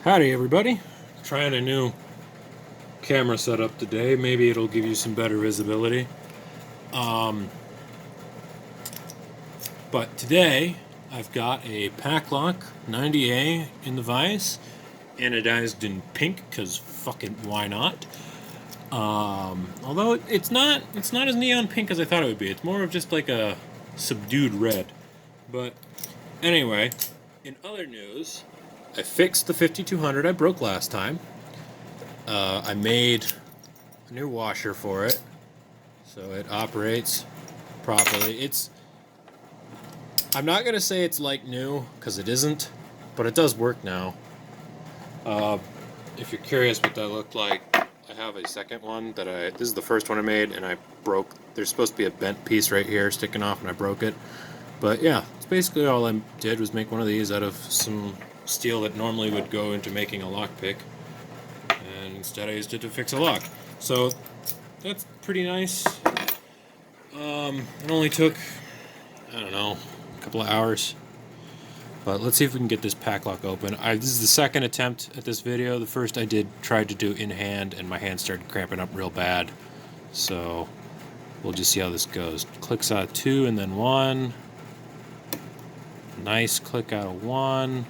Howdy everybody, trying a new camera setup today. Maybe it'll give you some better visibility. Um, but today I've got a Paclock 90A in the vise, anodized in pink because fucking why not? Although it's not as neon pink as I thought it would be. It's more of just like a subdued red. But anyway, in other news, I fixed the 5200 I broke last time. I made a new washer for it, so it operates properly. I'm not going to say it's like new, because it isn't, but it does work now. If you're curious what that looked like, I have a second one this is the first one I made, and I broke. There's supposed to be a bent piece right here sticking off, and I broke it. But yeah, it's basically all I did was make one of these out of some steel that normally would go into making a lockpick. And instead I used it to fix a lock. So that's pretty nice. It only took, I don't know, a couple of hours. But let's see if we can get this Paclock open. This is the second attempt at this video. The first I tried to do in hand, and my hand started cramping up real bad. So we'll just see how this goes. Clicks out of 2 and then 1. Nice click out of 1.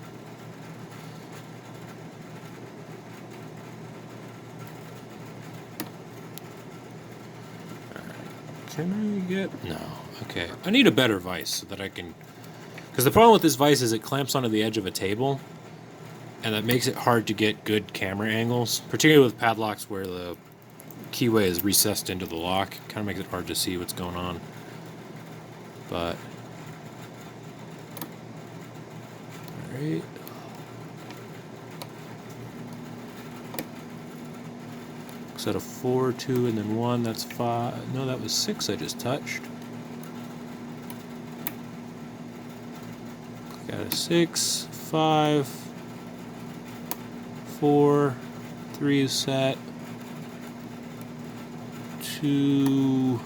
Can I get... No. Okay. I need a better vise so that I can... Because the problem with this vise is it clamps onto the edge of a table, and that makes it hard to get good camera angles, particularly with padlocks where the keyway is recessed into the lock. It kind of makes it hard to see what's going on. But... Alright. Set of 4, 2, and then 1. That's 5. No, that was 6 I just touched. Click out of 6, 5, 4, 3 is set. 2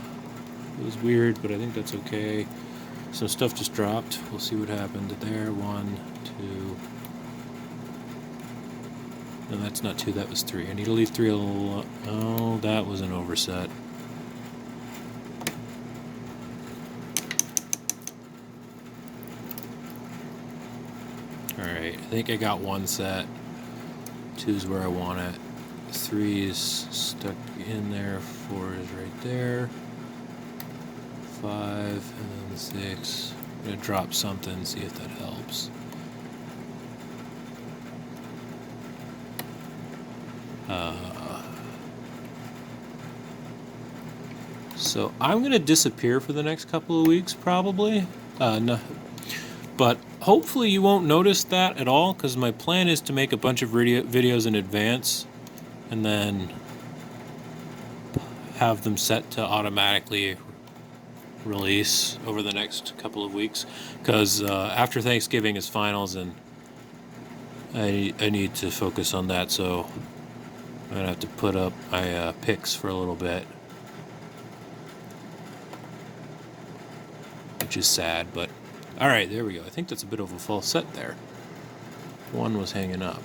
was weird, but I think that's okay. Some stuff just dropped. We'll see what happened there. 1, 2. No, that's not 2, that was 3. I need to leave 3 alone. Oh, that was an overset. Alright, I think I got 1 set. 2 is where I want it. 3 is stuck in there. 4 is right there. 5, and then 6. I'm going to drop something, see if that helps. So I'm going to disappear for the next couple of weeks, probably. No, but hopefully you won't notice that at all, because my plan is to make a bunch of videos in advance and then have them set to automatically release over the next couple of weeks, because after Thanksgiving is finals, and I need to focus on that, so I'm going to have to put up my picks for a little bit. Which is sad, but alright, there we go. I think that's a bit of a false set there. 1 was hanging up.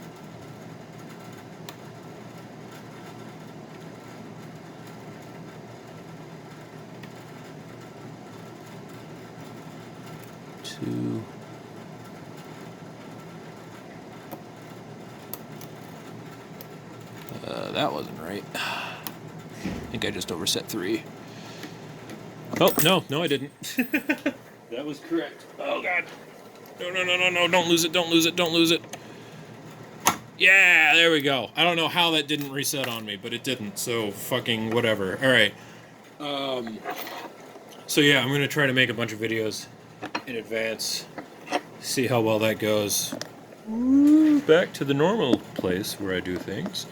Two. That wasn't right. I think I just overset 3. Oh, no, I didn't. That was correct. Oh, God. No, don't lose it, don't lose it, don't lose it. Yeah, there we go. I don't know how that didn't reset on me, but it didn't, so fucking whatever. Alright. So yeah, I'm going to try to make a bunch of videos in advance. See how well that goes. Back to the normal place where I do things.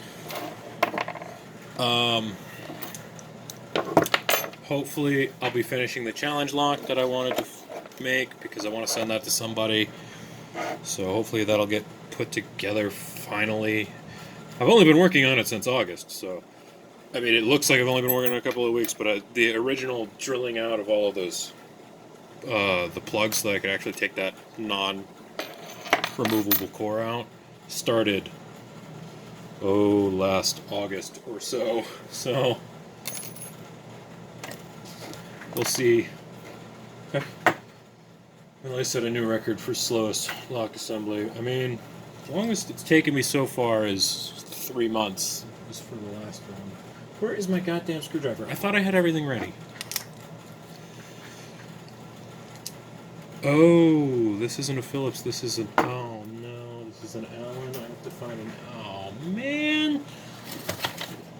Hopefully I'll be finishing the challenge lock that I wanted to make, because I want to send that to somebody. So hopefully that'll get put together finally. I've only been working on it since August, so I mean it looks like I've only been working on it a couple of weeks, but the original drilling out of all of those the plugs so that I could actually take that non-removable core out started last August or so. So we'll see. Well, I set a new record for slowest lock assembly. I mean, the longest it's taken me so far is 3 months. Just for the last one. Where is my goddamn screwdriver? I thought I had everything ready. Oh, this isn't a Phillips. This is an... Oh, no. This is an Allen. I have to find an... Oh, man.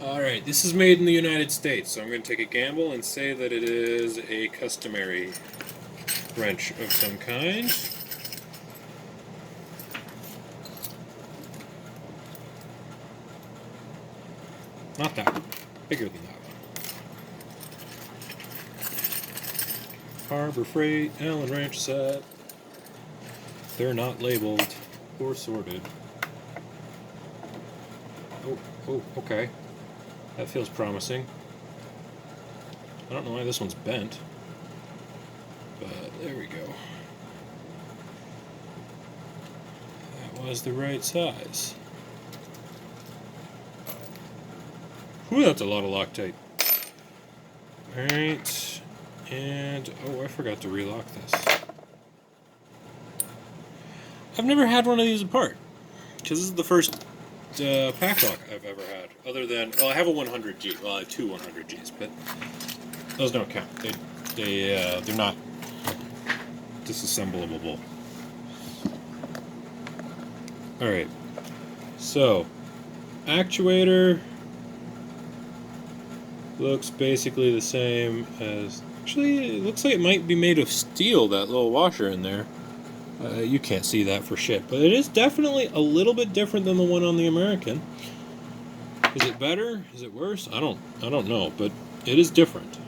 Alright, this is made in the United States, so I'm going to take a gamble and say that it is a customary wrench of some kind. Not that one. Bigger than that one. Harbor Freight Allen wrench set. They're not labeled or sorted. Oh, okay. That feels promising. I don't know why this one's bent. But there we go. That was the right size. Whew, that's a lot of Loctite. Alright. And, oh, I forgot to relock this. I've never had one of these apart. Because this is the first Paclock I've ever had. Other than, well, I have a 100G. Well, I have two 100Gs, but those don't count. They're not disassemblable. Alright. So, actuator looks basically the same as... Actually, it looks like it might be made of steel, that little washer in there. You can't see that for shit, but it is definitely a little bit different than the one on the American. Is it better? Is it worse? I don't know, but it is different.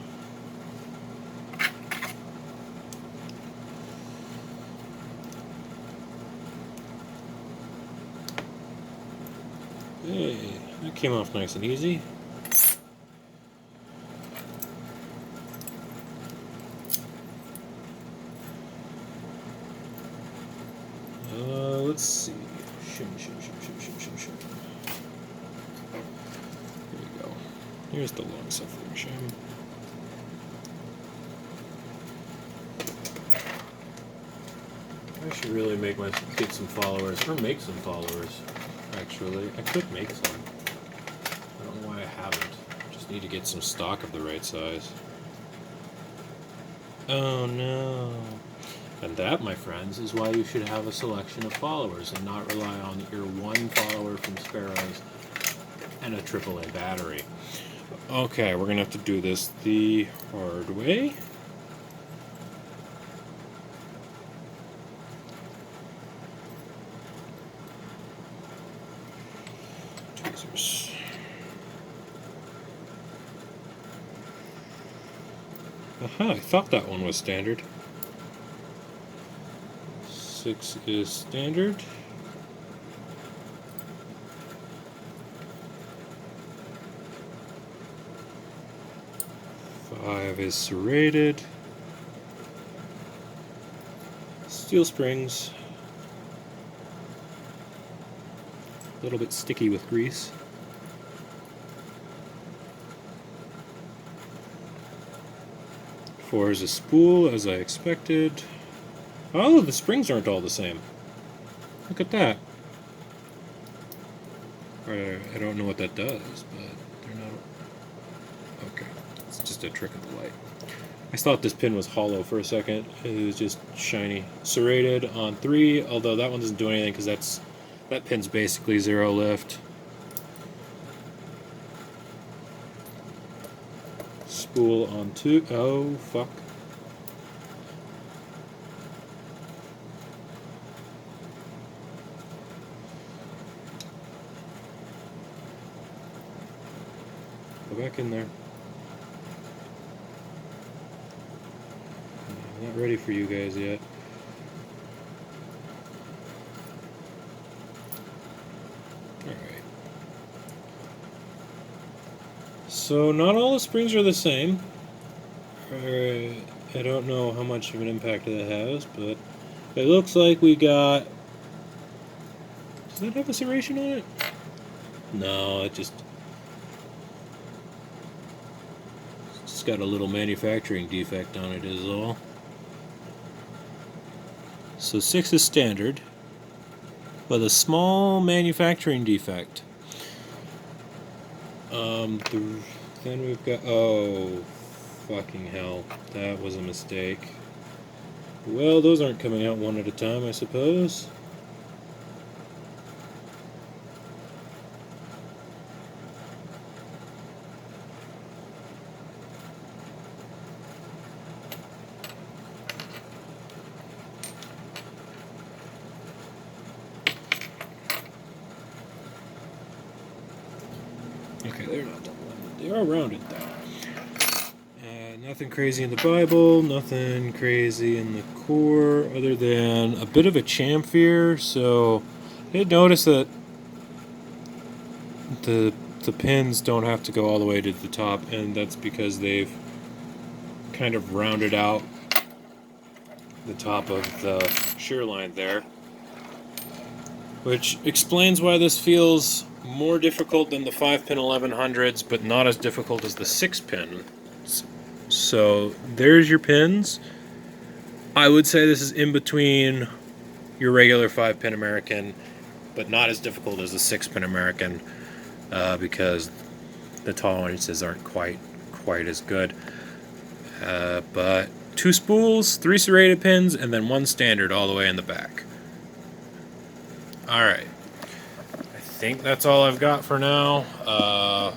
Hey, that came off nice and easy. Let's see. Shim. Here we go. Here's the long-suffering shim. I should really get some followers, or make some followers, actually. I could make some. I don't know why I haven't. Just need to get some stock of the right size. Oh no. And that, my friends, is why you should have a selection of followers and not rely on your one follower from Sparrows and a AAA battery. Okay, we're going to have to do this the hard way. Tweezers. Aha, I thought that one was standard. 6 is standard. 5 is serrated. Steel springs. A little bit sticky with grease. Four is a spool, as I expected. Oh, the springs aren't all the same. Look at that. I don't know what that does, but they're not... Okay, it's just a trick of the light. I thought this pin was hollow for a second. It was just shiny. Serrated on 3, although that one doesn't do anything because that pin's basically zero lift. Spool on 2. Oh, fuck. Go back in there. I'm not ready for you guys yet. Alright. So not all the springs are the same. I don't know how much of an impact that has, but it looks like we got... Does that have a serration on it? No, it's got a little manufacturing defect on it is all. So 6 is standard, with a small manufacturing defect. Then we've got, oh, fucking hell, that was a mistake. Well, those aren't coming out one at a time, I suppose. Okay, they're not double ended. They are rounded though. Nothing crazy in the Bible, nothing crazy in the core, other than a bit of a chamfer. So I did notice that the pins don't have to go all the way to the top, and that's because they've kind of rounded out the top of the shear line there, which explains why this feels more difficult than the 5-pin 1100s, but not as difficult as the 6-pin. So there's your pins. I would say this is in between your regular 5-pin American, but not as difficult as the 6-pin American, because the tolerances aren't quite as good. But 2 spools, 3 serrated pins, and then 1 standard all the way in the back. Alright. I think that's all I've got for now.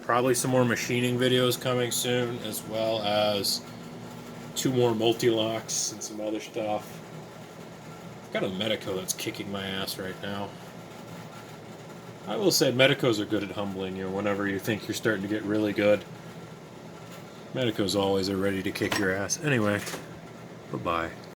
Probably some more machining videos coming soon, as well as 2 more multi-locks and some other stuff. I've got a Medico that's kicking my ass right now. I will say Medicos are good at humbling you whenever you think you're starting to get really good. Medicos always are ready to kick your ass. Anyway, bye-bye.